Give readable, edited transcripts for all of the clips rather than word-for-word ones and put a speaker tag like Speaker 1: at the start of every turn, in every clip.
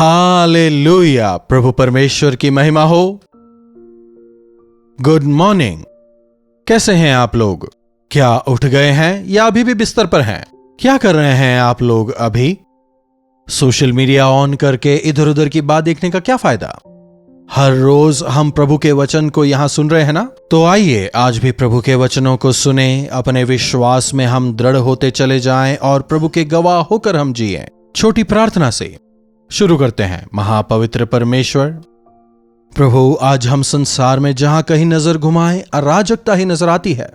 Speaker 1: Hallelujah. प्रभु परमेश्वर की महिमा हो। Good morning. कैसे हैं आप लोग? क्या उठ गए हैं या अभी भी बिस्तर पर हैं? क्या कर रहे हैं आप लोग अभी? सोशल मीडिया ऑन करके इधर उधर की बात देखने का क्या फायदा? हर रोज हम प्रभु के वचन को यहां सुन रहे हैं ना, तो आइए आज भी प्रभु के वचनों को सुने, अपने विश्वास में हम दृढ़ होते चले जाएं और प्रभु के गवाह होकर हम जिएं। छोटी प्रार्थना से शुरू करते हैं। महापवित्र परमेश्वर प्रभु, आज हम संसार में जहां कहीं नजर घुमाएं अराजकता ही नजर आती है।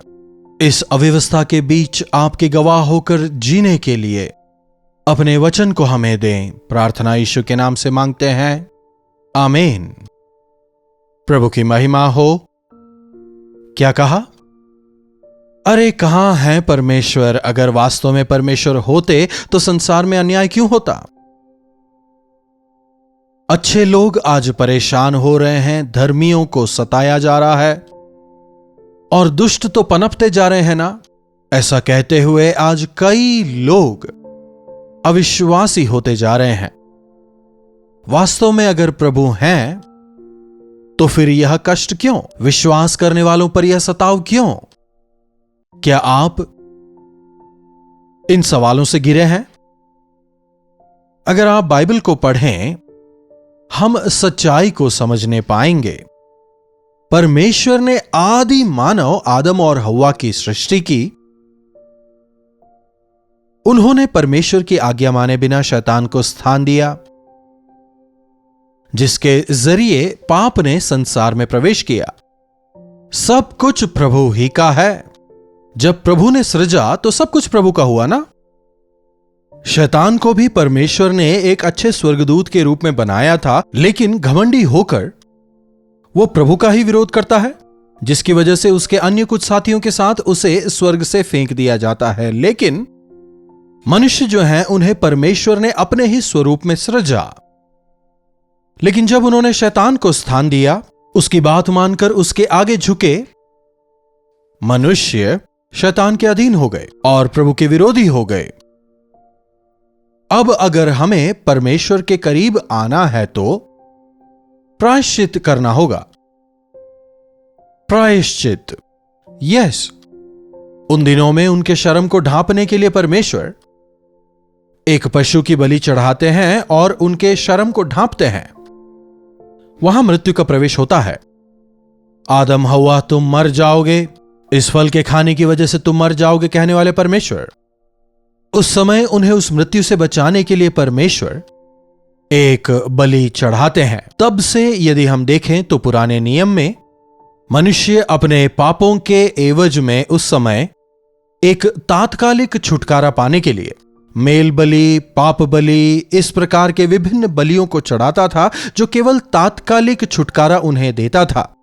Speaker 1: इस अव्यवस्था के बीच आपके गवाह होकर जीने के लिए अपने वचन को हमें दें। प्रार्थना यीशु के नाम से मांगते हैं, आमीन। प्रभु की महिमा हो। क्या कहा? अरे कहां है परमेश्वर? अगर वास्तव में परमेश्वर होते तो संसार में अन्याय क्यों होता? अच्छे लोग आज परेशान हो रहे हैं, धर्मियों को सताया जा रहा है और दुष्ट तो पनपते जा रहे हैं ना। ऐसा कहते हुए आज कई लोग अविश्वासी होते जा रहे हैं। वास्तव में अगर प्रभु हैं तो फिर यह कष्ट क्यों? विश्वास करने वालों पर यह सताव क्यों? क्या आप इन सवालों से घिरे हैं? अगर आप बाइबल को पढ़ें, हम सच्चाई को समझने पाएंगे। परमेश्वर ने आदि मानव आदम और हव्वा की सृष्टि की। उन्होंने परमेश्वर की आज्ञा माने बिना शैतान को स्थान दिया, जिसके जरिए पाप ने संसार में प्रवेश किया। सब कुछ प्रभु ही का है। जब प्रभु ने सृजा तो सब कुछ प्रभु का हुआ ना। शैतान को भी परमेश्वर ने एक अच्छे स्वर्गदूत के रूप में बनाया था, लेकिन घमंडी होकर वो प्रभु का ही विरोध करता है, जिसकी वजह से उसके अन्य कुछ साथियों के साथ उसे स्वर्ग से फेंक दिया जाता है। लेकिन मनुष्य जो हैं उन्हें परमेश्वर ने अपने ही स्वरूप में सृजा। लेकिन जब उन्होंने शैतान को स्थान दिया, उसकी बात मानकर उसके आगे झुके, मनुष्य शैतान के अधीन हो गए और प्रभु के विरोधी हो गए। अब अगर हमें परमेश्वर के करीब आना है तो प्रायश्चित करना होगा। प्रायश्चित, यस। उन दिनों में उनके शर्म को ढांपने के लिए परमेश्वर एक पशु की बलि चढ़ाते हैं और उनके शर्म को ढांपते हैं। वहां मृत्यु का प्रवेश होता है। आदम हव्वा, तुम मर जाओगे, इस फल के खाने की वजह से तुम मर जाओगे कहने वाले परमेश्वर, उस समय उन्हें उस मृत्यु से बचाने के लिए परमेश्वर एक बलि चढ़ाते हैं। तब से यदि हम देखें तो पुराने नियम में मनुष्य अपने पापों के एवज में उस समय एक तात्कालिक छुटकारा पाने के लिए मेल बलि, पाप बलि, इस प्रकार के विभिन्न बलियों को चढ़ाता था, जो केवल तात्कालिक छुटकारा उन्हें देता था।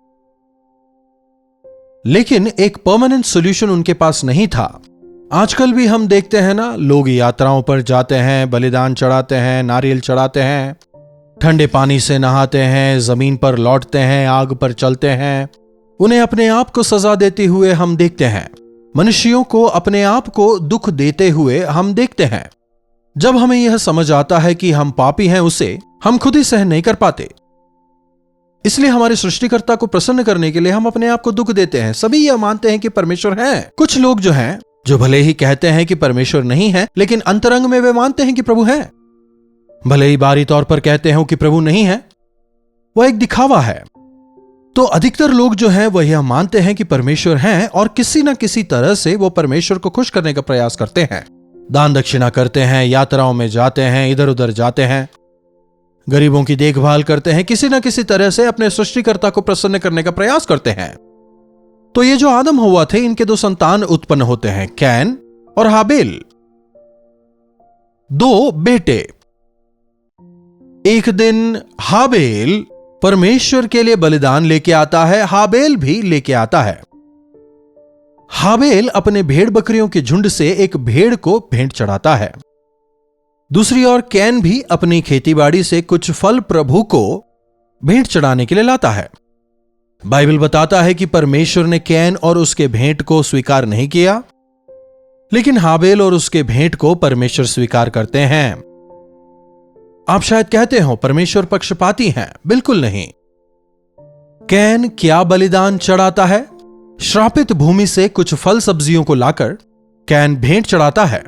Speaker 1: लेकिन एक परमानेंट सॉल्यूशन उनके पास नहीं था। आजकल भी हम देखते हैं ना, लोग यात्राओं पर जाते हैं, बलिदान चढ़ाते हैं, नारियल चढ़ाते हैं, ठंडे पानी से नहाते हैं, जमीन पर लौटते हैं, आग पर चलते हैं। उन्हें अपने आप को सजा देते हुए हम देखते हैं। मनुष्यों को अपने आप को दुख देते हुए हम देखते हैं। जब हमें यह समझ आता है कि हम पापी हैं, उसे हम खुद ही सहन नहीं कर पाते। इसलिए हमारे सृष्टिकर्ता को प्रसन्न करने के लिए हम अपने आप को दुख देते हैं। सभी यह मानते हैं कि परमेश्वर है। कुछ लोग जो हैं, जो भले ही कहते हैं कि परमेश्वर नहीं है, लेकिन अंतरंग में वे मानते हैं कि प्रभु है। भले ही बाहरी तौर पर कहते हो कि प्रभु नहीं है, वह एक दिखावा है। तो अधिकतर लोग जो हैं वह यह मानते हैं कि परमेश्वर हैं और किसी न किसी तरह से वो परमेश्वर को खुश करने का प्रयास करते हैं। दान दक्षिणा करते हैं, यात्राओं में जाते हैं, इधर उधर जाते हैं, गरीबों की देखभाल करते हैं, किसी न किसी तरह से अपने सृष्टिकर्ता को प्रसन्न करने का प्रयास करते हैं। तो ये जो आदम हव्वा थे, इनके दो संतान उत्पन्न होते हैं, कैन और हाबेल। दो बेटे। एक दिन हाबेल परमेश्वर के लिए बलिदान लेके आता है, हाबेल भी लेके आता है। हाबेल अपने भेड़ बकरियों के झुंड से एक भेड़ को भेंट चढ़ाता है। दूसरी ओर कैन भी अपनी खेतीबाड़ी से कुछ फल प्रभु को भेंट चढ़ाने के लिए लाता है। बाइबल बताता है कि परमेश्वर ने कैन और उसके भेंट को स्वीकार नहीं किया, लेकिन हाबेल और उसके भेंट को परमेश्वर स्वीकार करते हैं। आप शायद कहते हो परमेश्वर पक्षपाती हैं। बिल्कुल नहीं। कैन क्या बलिदान चढ़ाता है? श्रापित भूमि से कुछ फल सब्जियों को लाकर कैन भेंट चढ़ाता है,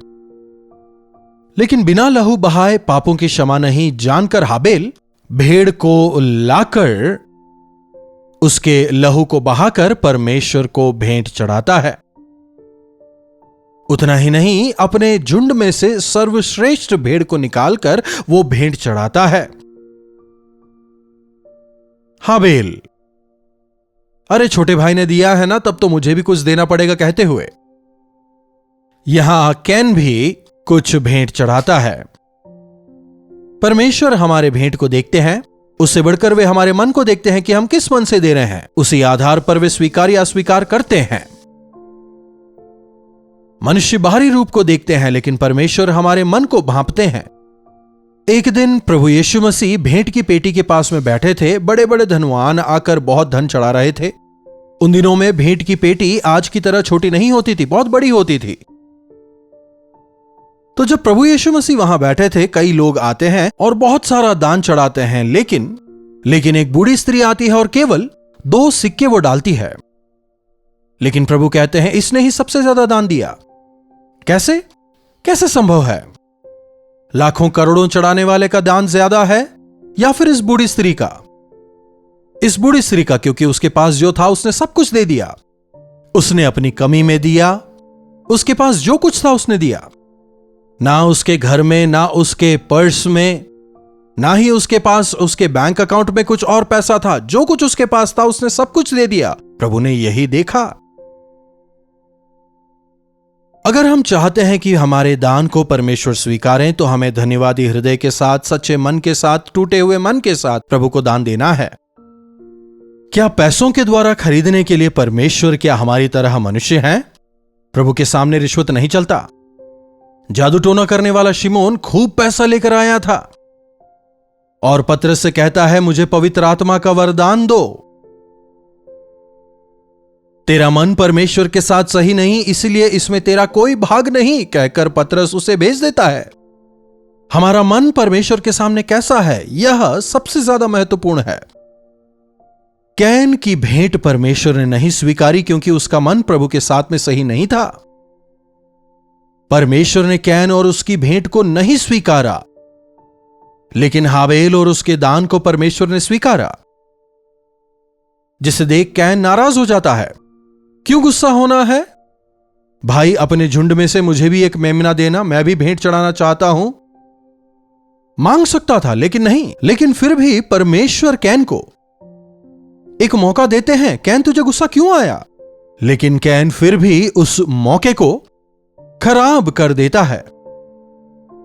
Speaker 1: लेकिन बिना लहू बहाए पापों की क्षमा नहीं जानकर हाबेल भेड़ को लाकर उसके लहू को बहाकर परमेश्वर को भेंट चढ़ाता है। उतना ही नहीं, अपने झुंड में से सर्वश्रेष्ठ भेड़ को निकालकर वो भेंट चढ़ाता है। हाबेल, अरे छोटे भाई ने दिया है ना, तब तो मुझे भी कुछ देना पड़ेगा कहते हुए यहां कैन भी कुछ भेंट चढ़ाता है। परमेश्वर हमारे भेंट को देखते हैं, उससे बढ़कर वे हमारे मन को देखते हैं कि हम किस मन से दे रहे हैं। उसी आधार पर वे स्वीकार या अस्वीकार करते हैं। मनुष्य बाहरी रूप को देखते हैं, लेकिन परमेश्वर हमारे मन को भांपते हैं। एक दिन प्रभु यीशु मसीह भेंट की पेटी के पास में बैठे थे। बड़े बड़े धनवान आकर बहुत धन चढ़ा रहे थे। उन दिनों में भेंट की पेटी आज की तरह छोटी नहीं होती थी, बहुत बड़ी होती थी। तो जब प्रभु यीशु मसीह वहां बैठे थे, कई लोग आते हैं और बहुत सारा दान चढ़ाते हैं, लेकिन एक बूढ़ी स्त्री आती है और केवल 2 सिक्के वो डालती है। लेकिन प्रभु कहते हैं इसने ही सबसे ज्यादा दान दिया। कैसे संभव है? लाखों करोड़ों चढ़ाने वाले का दान ज्यादा है या फिर इस बूढ़ी स्त्री का? इस बूढ़ी स्त्री का, क्योंकि उसके पास जो था उसने सब कुछ दे दिया। उसने अपनी कमी में दिया, उसके पास जो कुछ था उसने दिया। ना उसके घर में, ना उसके पर्स में, ना ही उसके पास उसके बैंक अकाउंट में कुछ और पैसा था। जो कुछ उसके पास था उसने सब कुछ दे दिया। प्रभु ने यही देखा। अगर हम चाहते हैं कि हमारे दान को परमेश्वर स्वीकारें, तो हमें धन्यवादी हृदय के साथ, सच्चे मन के साथ, टूटे हुए मन के साथ प्रभु को दान देना है। क्या पैसों के द्वारा खरीदने के लिए परमेश्वर क्या हमारी तरह मनुष्य हैं? प्रभु के सामने रिश्वत नहीं चलता। जादू टोना करने वाला शिमोन खूब पैसा लेकर आया था और पतरस से कहता है, मुझे पवित्र आत्मा का वरदान दो। तेरा मन परमेश्वर के साथ सही नहीं, इसलिए इसमें तेरा कोई भाग नहीं, कहकर पतरस उसे भेज देता है। हमारा मन परमेश्वर के सामने कैसा है, यह सबसे ज्यादा महत्वपूर्ण है। कैन की भेंट परमेश्वर ने नहीं स्वीकारी क्योंकि उसका मन प्रभु के साथ में सही नहीं था। परमेश्वर ने कैन और उसकी भेंट को नहीं स्वीकारा, लेकिन हाबेल और उसके दान को परमेश्वर ने स्वीकारा, जिसे देख कैन नाराज हो जाता है। क्यों गुस्सा होना है? भाई, अपने झुंड में से मुझे भी एक मेमना देना, मैं भी भेंट चढ़ाना चाहता हूं। मांग सकता था, लेकिन नहीं। लेकिन फिर भी परमेश्वर कैन को एक मौका देते हैं। कैन, तुझे गुस्सा क्यों आया? लेकिन कैन फिर भी उस मौके को खराब कर देता है।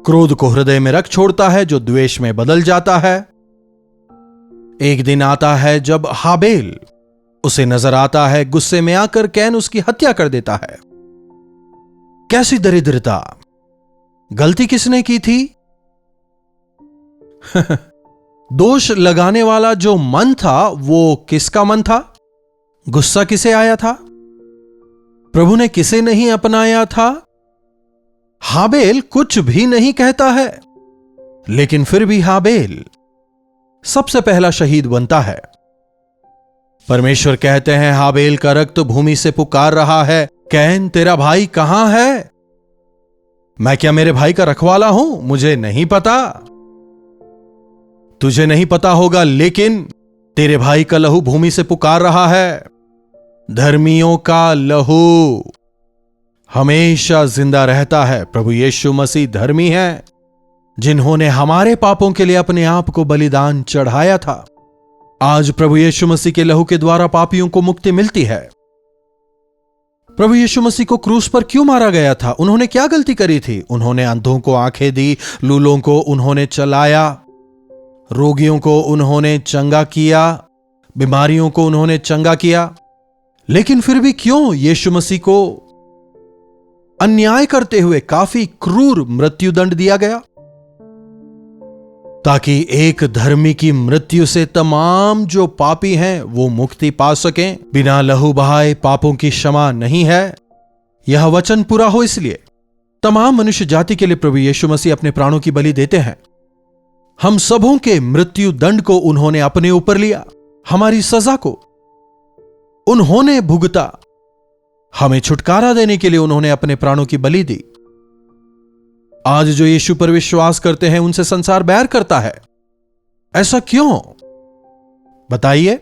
Speaker 1: क्रोध को हृदय में रख छोड़ता है, जो द्वेष में बदल जाता है। एक दिन आता है जब हाबेल उसे नजर आता है। गुस्से में आकर कैन उसकी हत्या कर देता है। कैसी दरिद्रता! गलती किसने की थी? दोष लगाने वाला जो मन था, वो किसका मन था? गुस्सा किसे आया था? प्रभु ने किसे नहीं अपनाया था? हाबेल कुछ भी नहीं कहता है, लेकिन फिर भी हाबेल सबसे पहला शहीद बनता है। परमेश्वर कहते हैं, हाबेल का रक्त भूमि से पुकार रहा है, कैन तेरा भाई कहां है? मैं क्या मेरे भाई का रखवाला हूं? मुझे नहीं पता। तुझे नहीं पता होगा, लेकिन तेरे भाई का लहू भूमि से पुकार रहा है। धर्मियों का लहू हमेशा जिंदा रहता है। प्रभु यीशु मसीह धर्मी हैं, जिन्होंने हमारे पापों के लिए अपने आप को बलिदान चढ़ाया था। आज प्रभु यीशु मसीह के लहू के द्वारा पापियों को मुक्ति मिलती है। प्रभु यीशु मसीह को क्रूस पर क्यों मारा गया था? उन्होंने क्या गलती करी थी? उन्होंने अंधों को आंखें दी, लूलों को उन्होंने चलाया, रोगियों को उन्होंने चंगा किया, बीमारियों को उन्होंने चंगा किया। लेकिन फिर भी क्यों यीशु मसीह को अन्याय करते हुए काफी क्रूर मृत्युदंड दिया गया? ताकि एक धर्मी की मृत्यु से तमाम जो पापी हैं वो मुक्ति पा सकें। बिना लहू बहाए पापों की क्षमा नहीं है। यह वचन पूरा हो, इसलिए तमाम मनुष्य जाति के लिए प्रभु यीशु मसीह अपने प्राणों की बलि देते हैं। हम सबों के मृत्यु दंड को उन्होंने अपने ऊपर लिया, हमारी सजा को उन्होंने भुगता, हमें छुटकारा देने के लिए उन्होंने अपने प्राणों की बलि दी। आज जो यीशु पर विश्वास करते हैं उनसे संसार बैर करता है। ऐसा क्यों बताइए?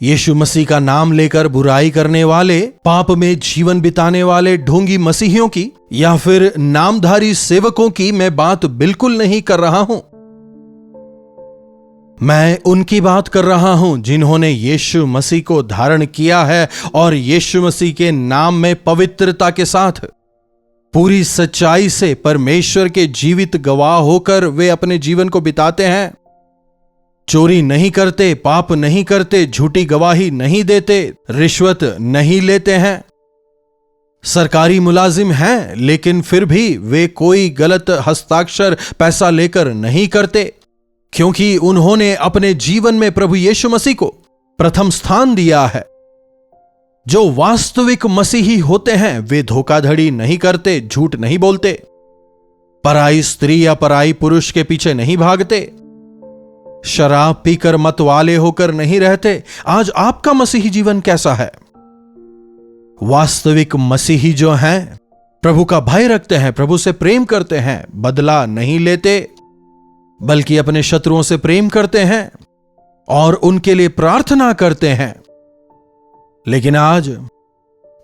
Speaker 1: यीशु मसीह का नाम लेकर बुराई करने वाले, पाप में जीवन बिताने वाले ढोंगी मसीहियों की या फिर नामधारी सेवकों की मैं बात बिल्कुल नहीं कर रहा हूं। मैं उनकी बात कर रहा हूं जिन्होंने यीशु मसीह को धारण किया है और यीशु मसीह के नाम में पवित्रता के साथ पूरी सच्चाई से परमेश्वर के जीवित गवाह होकर वे अपने जीवन को बिताते हैं। चोरी नहीं करते, पाप नहीं करते, झूठी गवाही नहीं देते, रिश्वत नहीं लेते हैं, सरकारी मुलाजिम हैं लेकिन फिर भी वे कोई गलत हस्ताक्षर पैसा लेकर नहीं करते, क्योंकि उन्होंने अपने जीवन में प्रभु यीशु मसीह को प्रथम स्थान दिया है। जो वास्तविक मसीही होते हैं वे धोखाधड़ी नहीं करते, झूठ नहीं बोलते, पराई स्त्री या पराई पुरुष के पीछे नहीं भागते, शराब पीकर मत वाले होकर नहीं रहते। आज आपका मसीही जीवन कैसा है? वास्तविक मसीही जो हैं प्रभु का भय रखते हैं, प्रभु से प्रेम करते हैं, बदला नहीं लेते बल्कि अपने शत्रुओं से प्रेम करते हैं और उनके लिए प्रार्थना करते हैं। लेकिन आज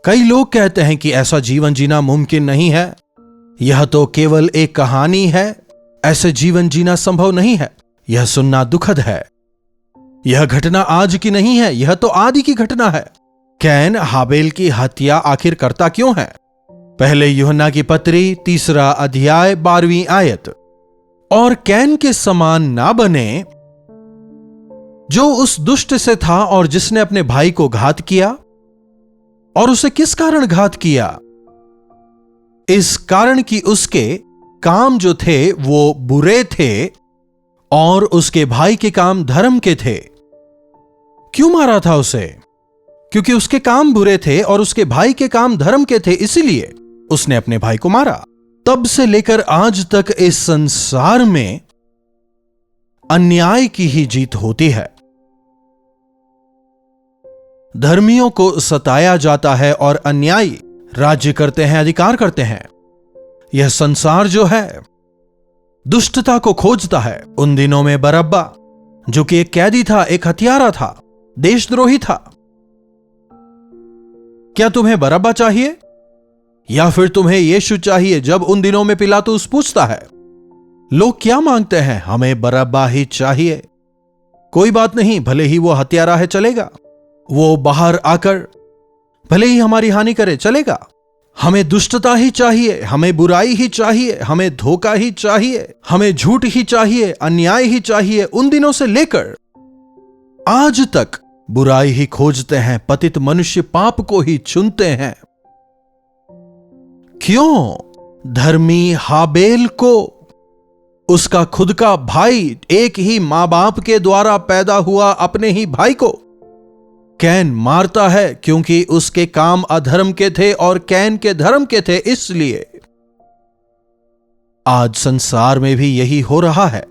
Speaker 1: कई लोग कहते हैं कि ऐसा जीवन जीना मुमकिन नहीं है, यह तो केवल एक कहानी है, ऐसे जीवन जीना संभव नहीं है। यह सुनना दुखद है। यह घटना आज की नहीं है, यह तो आदि की घटना है। कैन हाबेल की हत्या आखिर करता क्यों है? पहले यूहन्ना की पत्री 3 अध्याय 12वीं आयत। और कैन के समान ना बने जो उस दुष्ट से था और जिसने अपने भाई को घात किया। और उसे किस कारण घात किया? इस कारण कि उसके काम जो थे वो बुरे थे और उसके भाई के काम धर्म के थे। क्यों मारा था उसे? क्योंकि उसके काम बुरे थे और उसके भाई के काम धर्म के थे, इसीलिए उसने अपने भाई को मारा। तब से लेकर आज तक इस संसार में अन्याय की ही जीत होती है। धर्मियों को सताया जाता है और अन्यायी राज्य करते हैं, अधिकार करते हैं। यह संसार जो है दुष्टता को खोजता है। उन दिनों में बरअब्बा, जो कि एक कैदी था, एक हत्यारा था, देशद्रोही था। क्या तुम्हें बरअब्बा चाहिए या फिर तुम्हें यीशु चाहिए? जब उन दिनों में पिलातुस पूछता है, लोग क्या मांगते हैं? हमें बरअब्बा ही चाहिए। कोई बात नहीं, भले ही वो हत्यारा है, चलेगा। वो बाहर आकर भले ही हमारी हानि करे, चलेगा। हमें दुष्टता ही चाहिए, हमें बुराई ही चाहिए, हमें धोखा ही चाहिए, हमें झूठ ही चाहिए, अन्याय ही चाहिए। उन दिनों से लेकर आज तक बुराई ही खोजते हैं, पतित मनुष्य पाप को ही चुनते हैं। क्यों? धर्मी हाबेल को उसका खुद का भाई, एक ही मां बाप के द्वारा पैदा हुआ अपने ही भाई को कैन मारता है, क्योंकि उसके काम अधर्म के थे और कैन के धर्म के थे। इसलिए आज संसार में भी यही हो रहा है।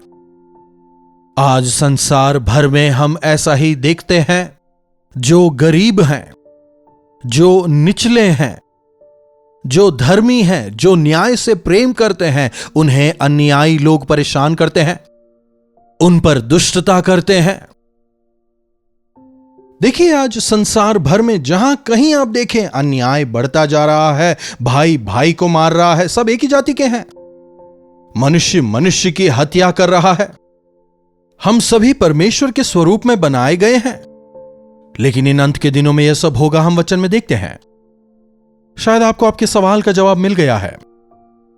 Speaker 1: आज संसार भर में हम ऐसा ही देखते हैं। जो गरीब हैं, जो निचले हैं, जो धर्मी हैं, जो न्याय से प्रेम करते हैं, उन्हें अन्यायी लोग परेशान करते हैं, उन पर दुष्टता करते हैं। देखिए आज संसार भर में जहां कहीं आप देखें अन्याय बढ़ता जा रहा है, भाई भाई को मार रहा है, सब एक ही जाति के हैं, मनुष्य मनुष्य की हत्या कर रहा है। हम सभी परमेश्वर के स्वरूप में बनाए गए हैं, लेकिन इन अंत के दिनों में यह सब होगा, हम वचन में देखते हैं। शायद आपको आपके सवाल का जवाब मिल गया है।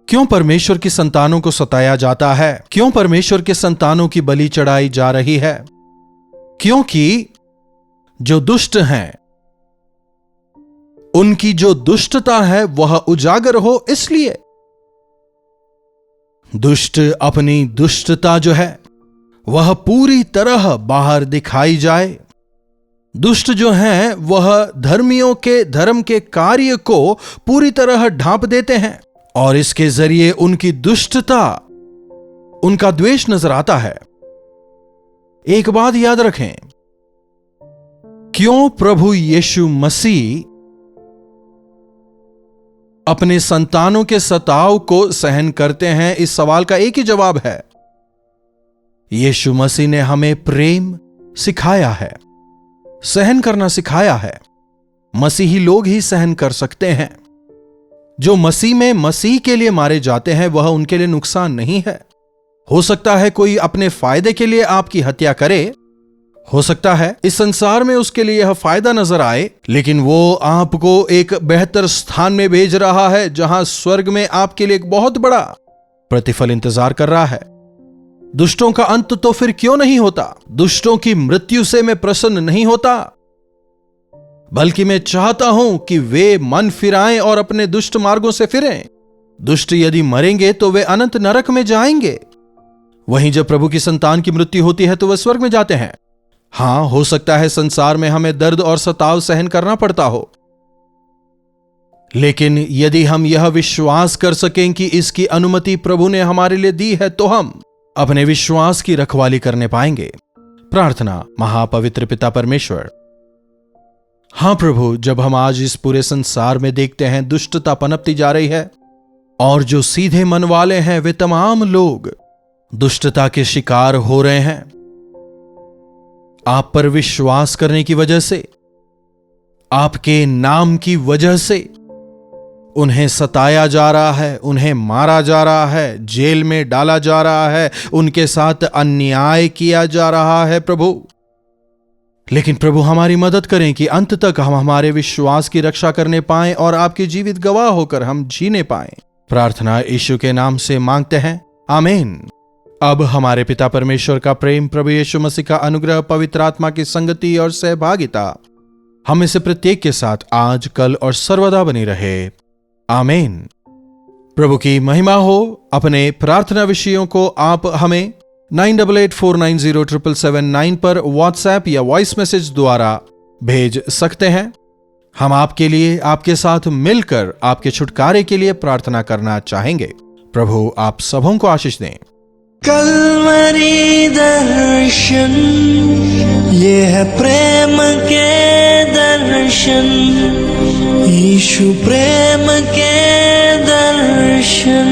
Speaker 1: क्यों परमेश्वर की संतानों को सताया जाता है? क्यों परमेश्वर के संतानों की बलि चढ़ाई जा रही है? क्योंकि जो दुष्ट हैं उनकी जो दुष्टता है वह उजागर हो, इसलिए दुष्ट अपनी दुष्टता जो है वह पूरी तरह बाहर दिखाई जाए। दुष्ट जो हैं वह धर्मियों के धर्म के कार्य को पूरी तरह ढांप देते हैं और इसके जरिए उनकी दुष्टता उनका द्वेष नजर आता है। एक बात याद रखें, क्यों प्रभु यीशु मसीह अपने संतानों के सताव को सहन करते हैं? इस सवाल का एक ही जवाब है, यीशु मसीह ने हमें प्रेम सिखाया है, सहन करना सिखाया है। मसीही लोग ही सहन कर सकते हैं। जो मसीह में मसीह के लिए मारे जाते हैं वह उनके लिए नुकसान नहीं है। हो सकता है कोई अपने फायदे के लिए आपकी हत्या करे, हो सकता है इस संसार में उसके लिए यह फायदा नजर आए, लेकिन वो आपको एक बेहतर स्थान में भेज रहा है जहां स्वर्ग में आपके लिए एक बहुत बड़ा प्रतिफल इंतजार कर रहा है। दुष्टों का अंत तो फिर क्यों नहीं होता? दुष्टों की मृत्यु से मैं प्रसन्न नहीं होता, बल्कि मैं चाहता हूं कि वे मन फिराएं और अपने दुष्ट मार्गों से फिरें। दुष्ट यदि मरेंगे तो वे अनंत नरक में जाएंगे, वहीं जब प्रभु की संतान की मृत्यु होती है तो वे स्वर्ग में जाते हैं। हां, हो सकता है संसार में हमें दर्द और सताव सहन करना पड़ता हो, लेकिन यदि हम यह विश्वास कर सकें कि इसकी अनुमति प्रभु ने हमारे लिए दी है तो हम अपने विश्वास की रखवाली करने पाएंगे। प्रार्थना। महापवित्र पिता परमेश्वर, हां प्रभु, जब हम आज इस पूरे संसार में देखते हैं दुष्टता पनपती जा रही है और जो सीधे मन वाले हैं वे तमाम लोग दुष्टता के शिकार हो रहे हैं, आप पर विश्वास करने की वजह से, आपके नाम की वजह से उन्हें सताया जा रहा है, उन्हें मारा जा रहा है, जेल में डाला जा रहा है, उनके साथ अन्याय किया जा रहा है प्रभु। लेकिन प्रभु हमारी मदद करें कि अंत तक हम हमारे विश्वास की रक्षा करने पाएं और आपके जीवित गवाह होकर हम जीने पाएं। प्रार्थना यीशु के नाम से मांगते हैं, आमीन। अब हमारे पिता परमेश्वर का प्रेम, प्रभु यीशु मसीह का अनुग्रह, पवित्र आत्मा की संगति और सहभागिता हमें से प्रत्येक के साथ आज, कल और सर्वदा बनी रहे, आमीन। प्रभु की महिमा हो। अपने प्रार्थना विषयों को आप हमें 9884907779 पर व्हाट्सएप या वॉइस मैसेज द्वारा भेज सकते हैं। हम आपके लिए, आपके साथ मिलकर आपके छुटकारे के लिए प्रार्थना करना चाहेंगे। प्रभु आप सबों को आशीष दें।
Speaker 2: कल्वरी दर्शन, ये है प्रेम के दर्शन, यीशु प्रेम के दर्शन।